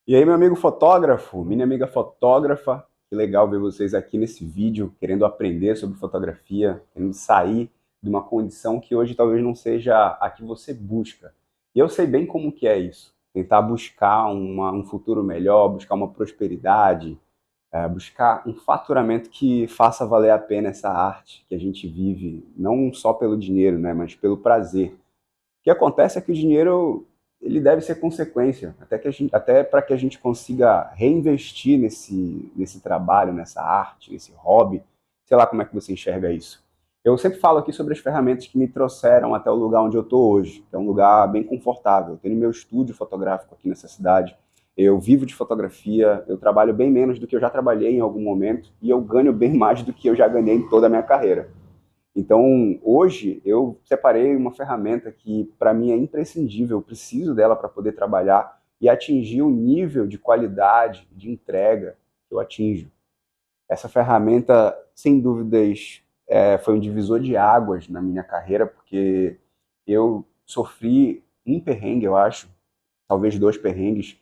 E aí, meu amigo fotógrafo, minha amiga fotógrafa, que legal ver vocês aqui nesse vídeo, querendo aprender sobre fotografia, querendo sair de uma condição que hoje talvez não seja a que você busca. E eu sei bem como que é isso, tentar buscar um futuro melhor, buscar uma prosperidade, buscar um faturamento que faça valer a pena essa arte que a gente vive, não só pelo dinheiro, né, mas pelo prazer. O que acontece é que o dinheiro ele deve ser consequência, até para que a gente consiga reinvestir nesse trabalho, nessa arte, nesse hobby. Sei lá como é que você enxerga isso. Eu sempre falo aqui sobre as ferramentas que me trouxeram até o lugar onde eu estou hoje, que é um lugar bem confortável. Eu tenho meu estúdio fotográfico aqui nessa cidade, eu vivo de fotografia, eu trabalho bem menos do que eu já trabalhei em algum momento e eu ganho bem mais do que eu já ganhei em toda a minha carreira. Então, hoje, eu separei uma ferramenta que, para mim, é imprescindível, eu preciso dela para poder trabalhar e atingir o nível de qualidade, de entrega que eu atinjo. Essa ferramenta, sem dúvidas, foi um divisor de águas na minha carreira, porque eu sofri um perrengue, eu acho, talvez dois perrengues,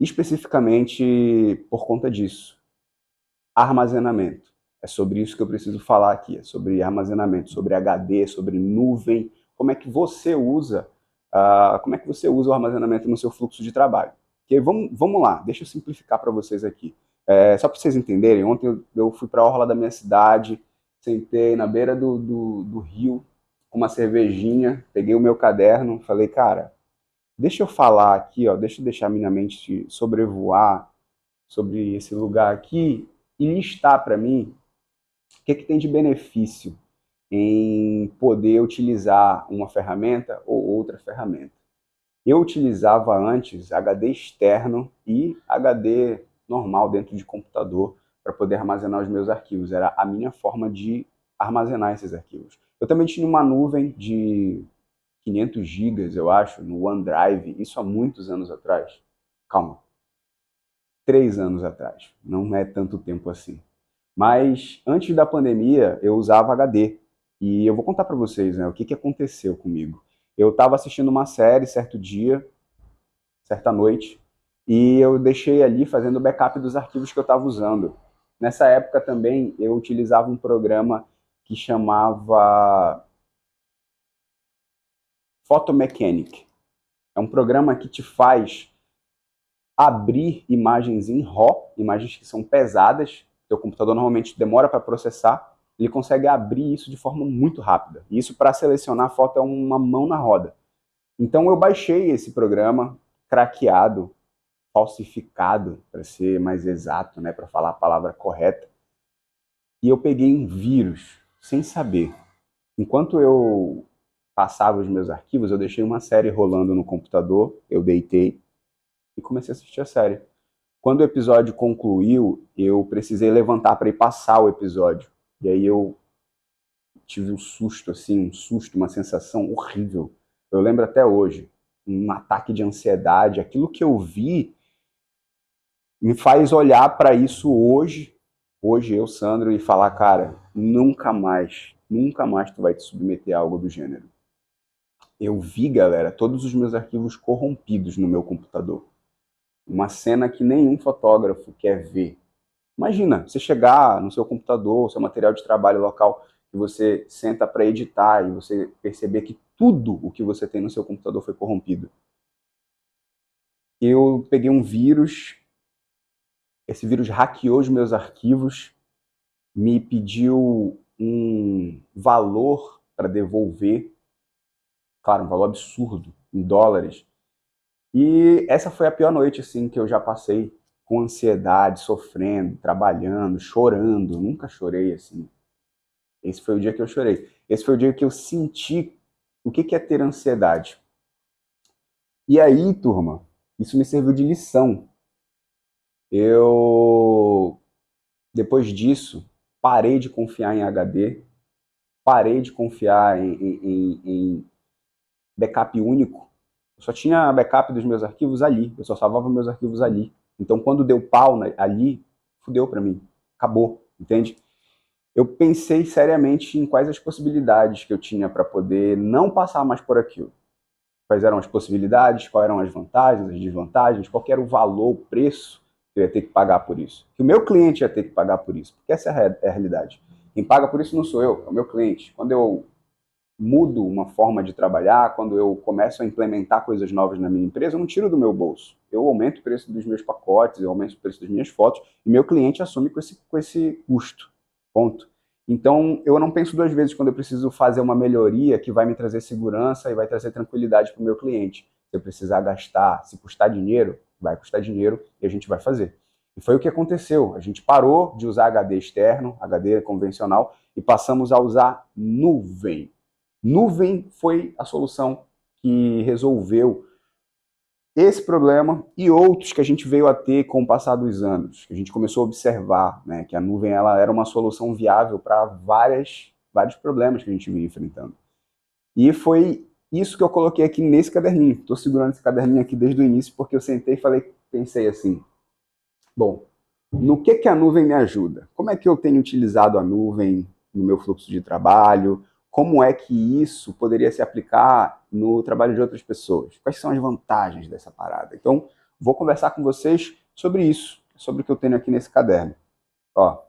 especificamente por conta disso. Armazenamento. É sobre isso que eu preciso falar aqui, é sobre armazenamento, sobre HD, sobre nuvem, como é que você usa o armazenamento no seu fluxo de trabalho. Porque vamos lá, deixa eu simplificar para vocês aqui. Só para vocês entenderem, ontem eu fui para a orla da minha cidade, sentei na beira do rio com uma cervejinha, peguei o meu caderno, falei, cara, deixa eu falar aqui, ó, deixa eu deixar minha mente sobrevoar sobre esse lugar aqui e listar para mim o que tem de benefício em poder utilizar uma ferramenta ou outra ferramenta. Eu utilizava antes HD externo e HD normal dentro de computador para poder armazenar os meus arquivos. Era a minha forma de armazenar esses arquivos. Eu também tinha uma nuvem de 500 gigas, eu acho, no OneDrive, isso há muitos anos atrás. Calma, 3 anos atrás. Não é tanto tempo assim. Mas antes da pandemia, eu usava HD. E eu vou contar para vocês, né, o que aconteceu comigo. Eu estava assistindo uma série certo dia, certa noite, e eu deixei ali fazendo backup dos arquivos que eu estava usando. Nessa época também eu utilizava um programa que chamava Photomechanic. É um programa que te faz abrir imagens em RAW, imagens que são pesadas, seu computador normalmente demora para processar, ele consegue abrir isso de forma muito rápida. E isso, para selecionar a foto, é uma mão na roda. Então eu baixei esse programa craqueado, falsificado, para ser mais exato, né, para falar a palavra correta, e eu peguei um vírus, sem saber. Enquanto eu passava os meus arquivos, eu deixei uma série rolando no computador, eu deitei e comecei a assistir a série. Quando o episódio concluiu, eu precisei levantar para ir passar o episódio. E aí eu tive um susto, assim, um susto, uma sensação horrível. Eu lembro até hoje, um ataque de ansiedade. Aquilo que eu vi me faz olhar para isso hoje eu, Sandro, e falar, cara, nunca mais tu vai te submeter a algo do gênero. Eu vi, galera, todos os meus arquivos corrompidos no meu computador. Uma cena que nenhum fotógrafo quer ver. Imagina, você chegar no seu computador, seu material de trabalho local, que você senta para editar e você perceber que tudo o que você tem no seu computador foi corrompido. Eu peguei um vírus, esse vírus hackeou os meus arquivos, me pediu um valor para devolver, claro, um valor absurdo, em dólares. E essa foi a pior noite assim que eu já passei, com ansiedade, sofrendo, trabalhando, chorando. Eu nunca chorei assim. Esse foi o dia que eu chorei. Esse foi o dia que eu senti o que é ter ansiedade. E aí, turma, isso me serviu de lição. Eu, depois disso, parei de confiar em HD, parei de confiar em backup único. Eu só tinha backup dos meus arquivos ali, eu só salvava meus arquivos ali. Então, quando deu pau ali, fudeu para mim, acabou, entende? Eu pensei seriamente em quais as possibilidades que eu tinha para poder não passar mais por aquilo, quais eram as possibilidades, quais eram as vantagens, as desvantagens, qual era o valor, o preço que eu ia ter que pagar por isso, que o meu cliente ia ter que pagar por isso, porque essa é a realidade. Quem paga por isso não sou eu, é o meu cliente. Quando eu mudo uma forma de trabalhar, quando eu começo a implementar coisas novas na minha empresa, eu não tiro do meu bolso. Eu aumento o preço dos meus pacotes, eu aumento o preço das minhas fotos, e meu cliente assume com esse custo. Ponto. Então, eu não penso duas vezes quando eu preciso fazer uma melhoria que vai me trazer segurança e vai trazer tranquilidade para o meu cliente. Se eu precisar gastar, se custar dinheiro, vai custar dinheiro e a gente vai fazer. E foi o que aconteceu. A gente parou de usar HD externo, HD convencional, e passamos a usar nuvem. Nuvem foi a solução que resolveu esse problema e outros que a gente veio a ter com o passar dos anos. A gente começou a observar, né, que a nuvem ela era uma solução viável para vários problemas que a gente vinha enfrentando. E foi isso que eu coloquei aqui nesse caderninho. Estou segurando esse caderninho aqui desde o início porque eu sentei e pensei assim, bom, no que a nuvem me ajuda? Como é que eu tenho utilizado a nuvem no meu fluxo de trabalho? Como é que isso poderia se aplicar no trabalho de outras pessoas? Quais são as vantagens dessa parada? Então, vou conversar com vocês sobre isso, sobre o que eu tenho aqui nesse caderno. Ó,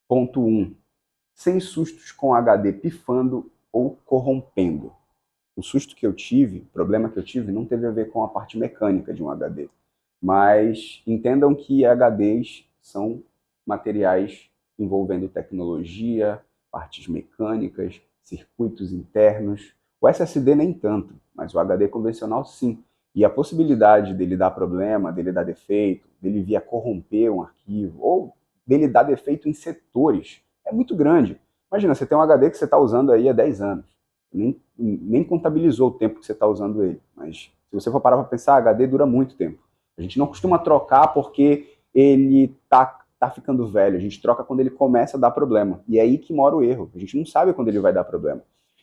ponto 1. Sem sustos com HD pifando ou corrompendo. O susto que eu tive, o problema que eu tive, não teve a ver com a parte mecânica de um HD. Mas entendam que HDs são materiais envolvendo tecnologia, partes mecânicas, circuitos internos. O SSD nem tanto, mas o HD convencional sim. E a possibilidade dele dar problema, dele dar defeito, dele vir a corromper um arquivo, ou dele dar defeito em setores, é muito grande. Imagina, você tem um HD que você está usando aí há 10 anos. Nem contabilizou o tempo que você está usando ele. Mas se você for parar para pensar, HD dura muito tempo. A gente não costuma trocar porque ele tá ficando velho. A gente troca quando ele começa a dar problema. E é aí que mora o erro. A gente não sabe quando ele vai dar problema.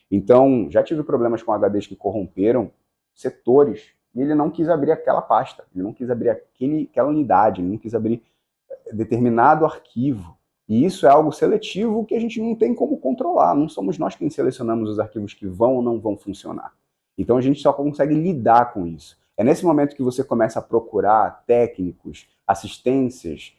Então, já tive problemas com HDs que corromperam setores e ele não quis abrir aquela pasta. Ele não quis abrir aquela unidade. Ele não quis abrir determinado arquivo. E isso é algo seletivo que a gente não tem como controlar. Não somos nós quem selecionamos os arquivos que vão ou não vão funcionar. Então, a gente só consegue lidar com isso. É nesse momento que você começa a procurar técnicos, assistências,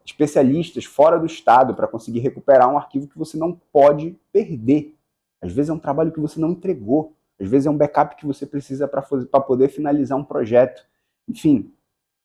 especialistas fora do estado para conseguir recuperar um arquivo que você não pode perder. Às vezes é um trabalho que você não entregou. Às vezes é um backup que você precisa para poder finalizar um projeto. Enfim,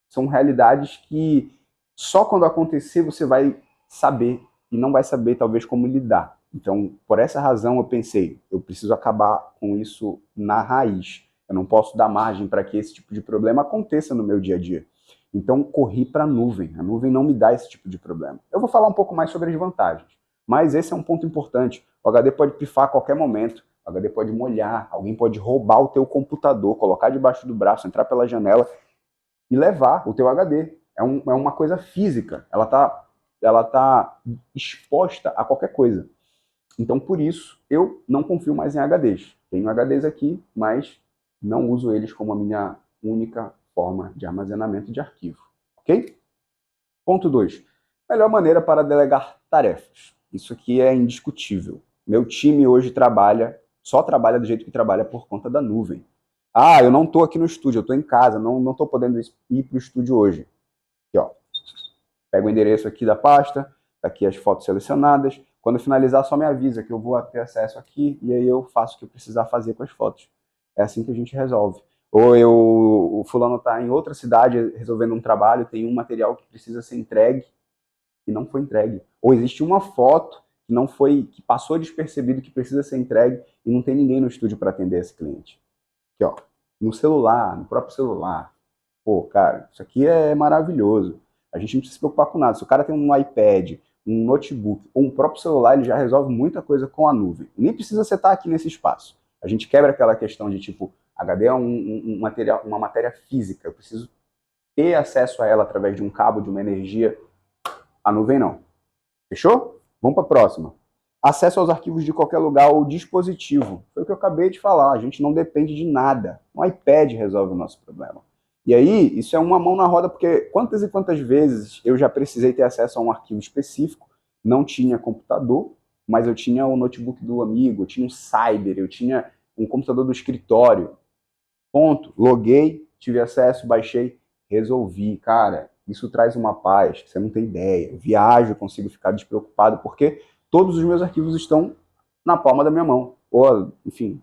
são realidades que só quando acontecer você vai saber e não vai saber talvez como lidar. Então, por essa razão eu pensei, eu preciso acabar com isso na raiz. Eu não posso dar margem para que esse tipo de problema aconteça no meu dia a dia. Então, corri para a nuvem. A nuvem não me dá esse tipo de problema. Eu vou falar um pouco mais sobre as vantagens, mas esse é um ponto importante. O HD pode pifar a qualquer momento, o HD pode molhar, alguém pode roubar o teu computador, colocar debaixo do braço, entrar pela janela e levar o teu HD. É uma coisa física, ela tá exposta a qualquer coisa. Então, por isso, eu não confio mais em HDs. Tenho HDs aqui, mas não uso eles como a minha única forma de armazenamento de arquivo. Ok? Ponto 2. Melhor maneira para delegar tarefas. Isso aqui é indiscutível. Meu time hoje só trabalha do jeito que trabalha por conta da nuvem. Ah, eu não estou aqui no estúdio, eu estou em casa, não estou podendo ir para o estúdio hoje. Aqui, ó. Pego o endereço aqui da pasta, tá aqui as fotos selecionadas. Quando finalizar, só me avisa que eu vou ter acesso aqui e aí eu faço o que eu precisar fazer com as fotos. É assim que a gente resolve. Ou o fulano está em outra cidade resolvendo um trabalho, tem um material que precisa ser entregue e não foi entregue. Ou existe uma foto que passou despercebido, que precisa ser entregue e não tem ninguém no estúdio para atender esse cliente. Aqui, ó, no celular, no próprio celular. Pô, cara, isso aqui é maravilhoso. A gente não precisa se preocupar com nada. Se o cara tem um iPad, um notebook ou um próprio celular, ele já resolve muita coisa com a nuvem. Nem precisa você estar aqui nesse espaço. A gente quebra aquela questão de tipo, HD é uma matéria física, eu preciso ter acesso a ela através de um cabo, de uma energia. A nuvem não. Fechou? Vamos para a próxima. Acesso aos arquivos de qualquer lugar ou dispositivo. Foi o que eu acabei de falar, a gente não depende de nada. Um iPad resolve o nosso problema. E aí, isso é uma mão na roda, porque quantas e quantas vezes eu já precisei ter acesso a um arquivo específico, não tinha computador, mas eu tinha o notebook do amigo, eu tinha um cyber, eu tinha um computador do escritório. Ponto. Loguei, tive acesso, baixei, resolvi. Cara, isso traz uma paz que você não tem ideia. Eu viajo, consigo ficar despreocupado, porque todos os meus arquivos estão na palma da minha mão. Ou, enfim,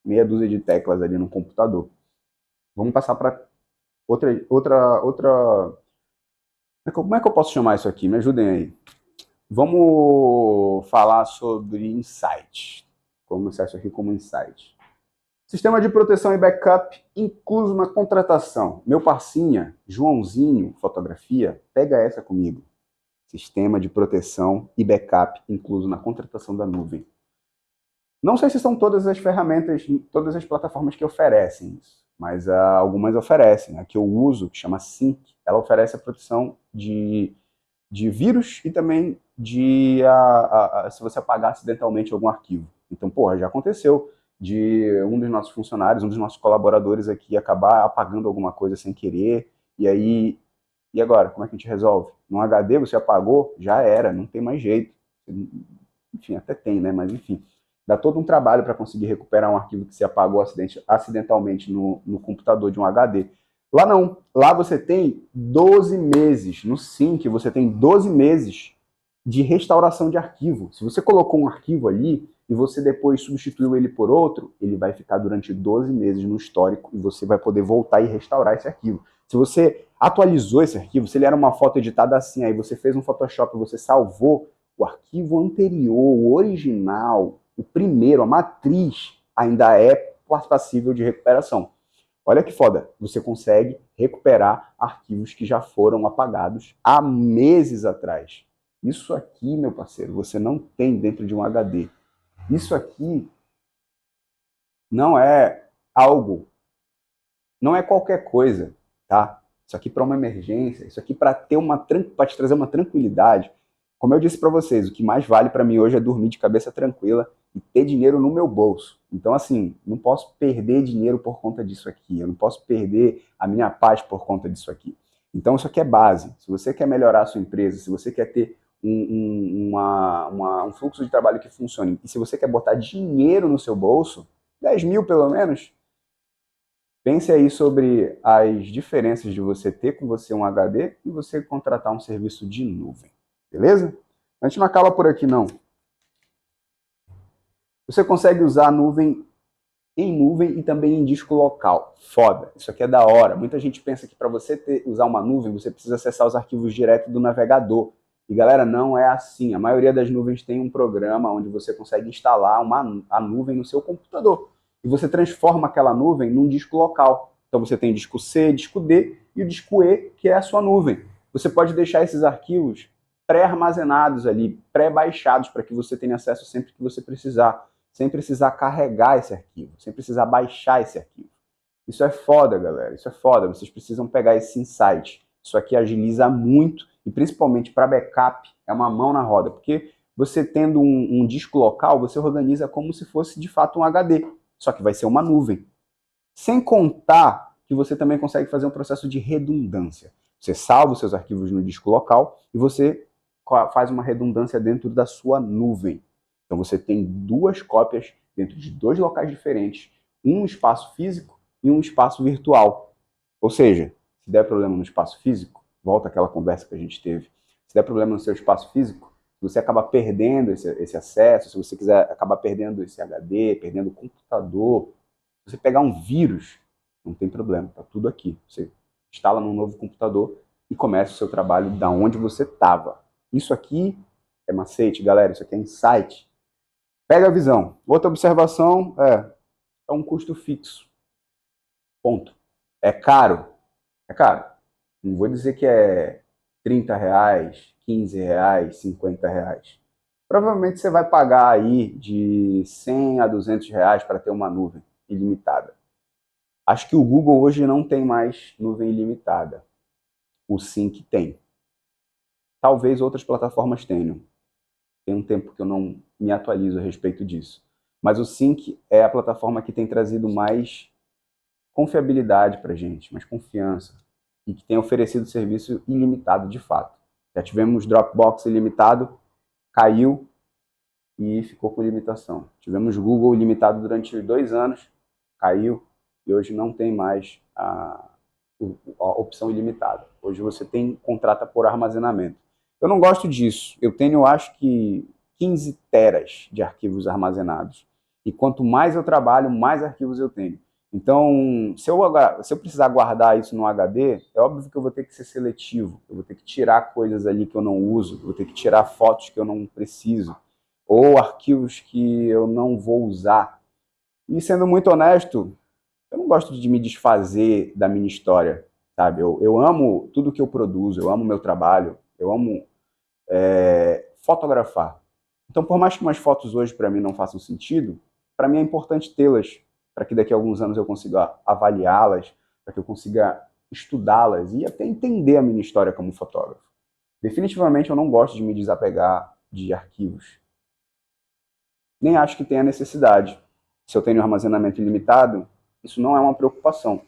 meia dúzia de teclas ali no computador. Vamos passar para outra. Como é que eu posso chamar isso aqui? Me ajudem aí. Vamos falar sobre insight. Vamos começar isso aqui como insight. Sistema de proteção e backup incluso na contratação. Meu parcinha, Joãozinho, fotografia, pega essa comigo. Sistema de proteção e backup incluso na contratação da nuvem. Não sei se são todas as ferramentas, todas as plataformas que oferecem isso, mas algumas oferecem. A que eu uso, que chama Sync, ela oferece a proteção de vírus e também se você apagar acidentalmente algum arquivo. Então, porra, já aconteceu de um dos nossos funcionários, um dos nossos colaboradores aqui acabar apagando alguma coisa sem querer, e agora, como é que a gente resolve? No HD você apagou, já era, não tem mais jeito. Enfim, até tem, né? Mas enfim, dá todo um trabalho para conseguir recuperar um arquivo que você apagou acidentalmente no computador de um HD. Lá não, lá você tem 12 meses, no Sync você tem 12 meses de restauração de arquivo. Se você colocou um arquivo ali e você depois substituiu ele por outro, ele vai ficar durante 12 meses no histórico e você vai poder voltar e restaurar esse arquivo. Se você atualizou esse arquivo, se ele era uma foto editada assim, aí você fez um Photoshop e você salvou, o arquivo anterior, o original, o primeiro, a matriz, ainda é passível de recuperação. Olha que foda, você consegue recuperar arquivos que já foram apagados há meses atrás. Isso aqui, meu parceiro, você não tem dentro de um HD. Isso aqui não é algo, não é qualquer coisa, tá? Isso aqui para uma emergência, isso aqui para te trazer uma tranquilidade. Como eu disse para vocês, o que mais vale para mim hoje é dormir de cabeça tranquila e ter dinheiro no meu bolso. Então, assim, não posso perder dinheiro por conta disso aqui. Eu não posso perder a minha paz por conta disso aqui. Então, isso aqui é base. Se você quer melhorar a sua empresa, se você quer ter um fluxo de trabalho que funcione, e se você quer botar dinheiro no seu bolso, 10 mil pelo menos, pense aí sobre as diferenças de você ter com você um HD e você contratar um serviço de nuvem. Beleza? A gente não acaba por aqui, não. Você consegue usar a nuvem em nuvem e também em disco local. Foda, isso aqui é da hora. Muita gente pensa que para você usar uma nuvem, você precisa acessar os arquivos direto do navegador. E galera, não é assim. A maioria das nuvens tem um programa onde você consegue instalar a nuvem no seu computador. E você transforma aquela nuvem num disco local. Então você tem disco C, disco D e o disco E, que é a sua nuvem. Você pode deixar esses arquivos pré-armazenados ali, pré-baixados, para que você tenha acesso sempre que você precisar, sem precisar carregar esse arquivo, sem precisar baixar esse arquivo. Isso é foda, galera, isso é foda. Vocês precisam pegar esse insight. Isso aqui agiliza muito e principalmente para backup é uma mão na roda, porque você tendo um disco local, você organiza como se fosse de fato um HD, só que vai ser uma nuvem. Sem contar que você também consegue fazer um processo de redundância. Você salva os seus arquivos no disco local e você faz uma redundância dentro da sua nuvem. Então você tem duas cópias dentro de dois locais diferentes, um espaço físico e um espaço virtual. Ou seja, se der problema no espaço físico, volta àquela conversa que a gente teve, se der problema no seu espaço físico, se você acaba perdendo esse acesso, se você quiser acabar perdendo esse HD, perdendo o computador, se você pegar um vírus, não tem problema, tá tudo aqui. Você instala num novo computador e começa o seu trabalho da onde você estava. Isso aqui é macete, galera, isso aqui é insight. Pega a visão. Outra observação é um custo fixo. Ponto. É caro? É caro. Não vou dizer que é R$30, R$15, R$50. Provavelmente você vai pagar aí de R$100 a R$200 para ter uma nuvem ilimitada. Acho que o Google hoje não tem mais nuvem ilimitada. O Sync tem. Talvez outras plataformas tenham. Tem um tempo que eu não me atualizo a respeito disso. Mas o Sync é a plataforma que tem trazido mais confiabilidade para a gente, mais confiança. E que tem oferecido serviço ilimitado de fato. Já tivemos Dropbox ilimitado, caiu, e ficou com limitação. Tivemos Google ilimitado durante 2 anos, caiu, e hoje não tem mais a opção ilimitada. Hoje você contrata por armazenamento. Eu não gosto disso. Eu tenho, acho que, 15 teras de arquivos armazenados. E quanto mais eu trabalho, mais arquivos eu tenho. Então, se eu precisar guardar isso no HD, é óbvio que eu vou ter que ser seletivo. Eu vou ter que tirar coisas ali que eu não uso, eu vou ter que tirar fotos que eu não preciso, ou arquivos que eu não vou usar. E sendo muito honesto, eu não gosto de me desfazer da minha história, sabe? Eu amo tudo que eu produzo, eu amo meu trabalho, eu amo fotografar. Então, por mais que umas fotos hoje para mim não façam sentido, para mim é importante tê-las, para que daqui a alguns anos eu consiga avaliá-las, para que eu consiga estudá-las e até entender a minha história como fotógrafo. Definitivamente eu não gosto de me desapegar de arquivos. Nem acho que tenha necessidade. Se eu tenho armazenamento ilimitado, isso não é uma preocupação.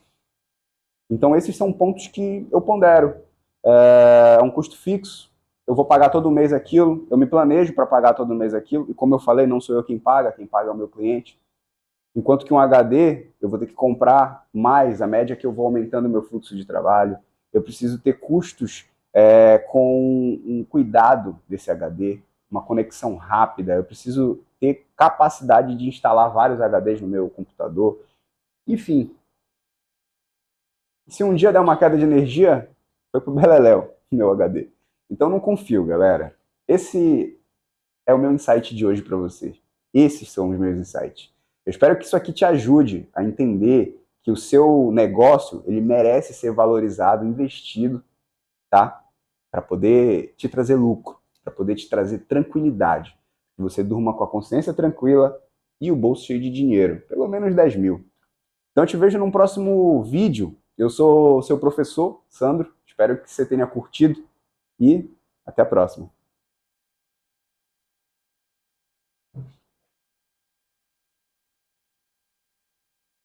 Então esses são pontos que eu pondero. É um custo fixo, eu vou pagar todo mês aquilo, eu me planejo para pagar todo mês aquilo, e como eu falei, não sou eu quem paga é o meu cliente. Enquanto que um HD, eu vou ter que comprar mais, à média que eu vou aumentando o meu fluxo de trabalho. Eu preciso ter custos com um cuidado desse HD, uma conexão rápida, eu preciso ter capacidade de instalar vários HDs no meu computador. Enfim, se um dia der uma queda de energia, foi pro beleléu, meu HD. Então não confio, galera. Esse é o meu insight de hoje para você. Esses são os meus insights. Eu espero que isso aqui te ajude a entender que o seu negócio, ele merece ser valorizado, investido, tá? Para poder te trazer lucro, para poder te trazer tranquilidade. Que você durma com a consciência tranquila e o bolso cheio de dinheiro, pelo menos 10 mil. Então eu te vejo num próximo vídeo. Eu sou seu professor, Sandro. Espero que você tenha curtido e até a próxima.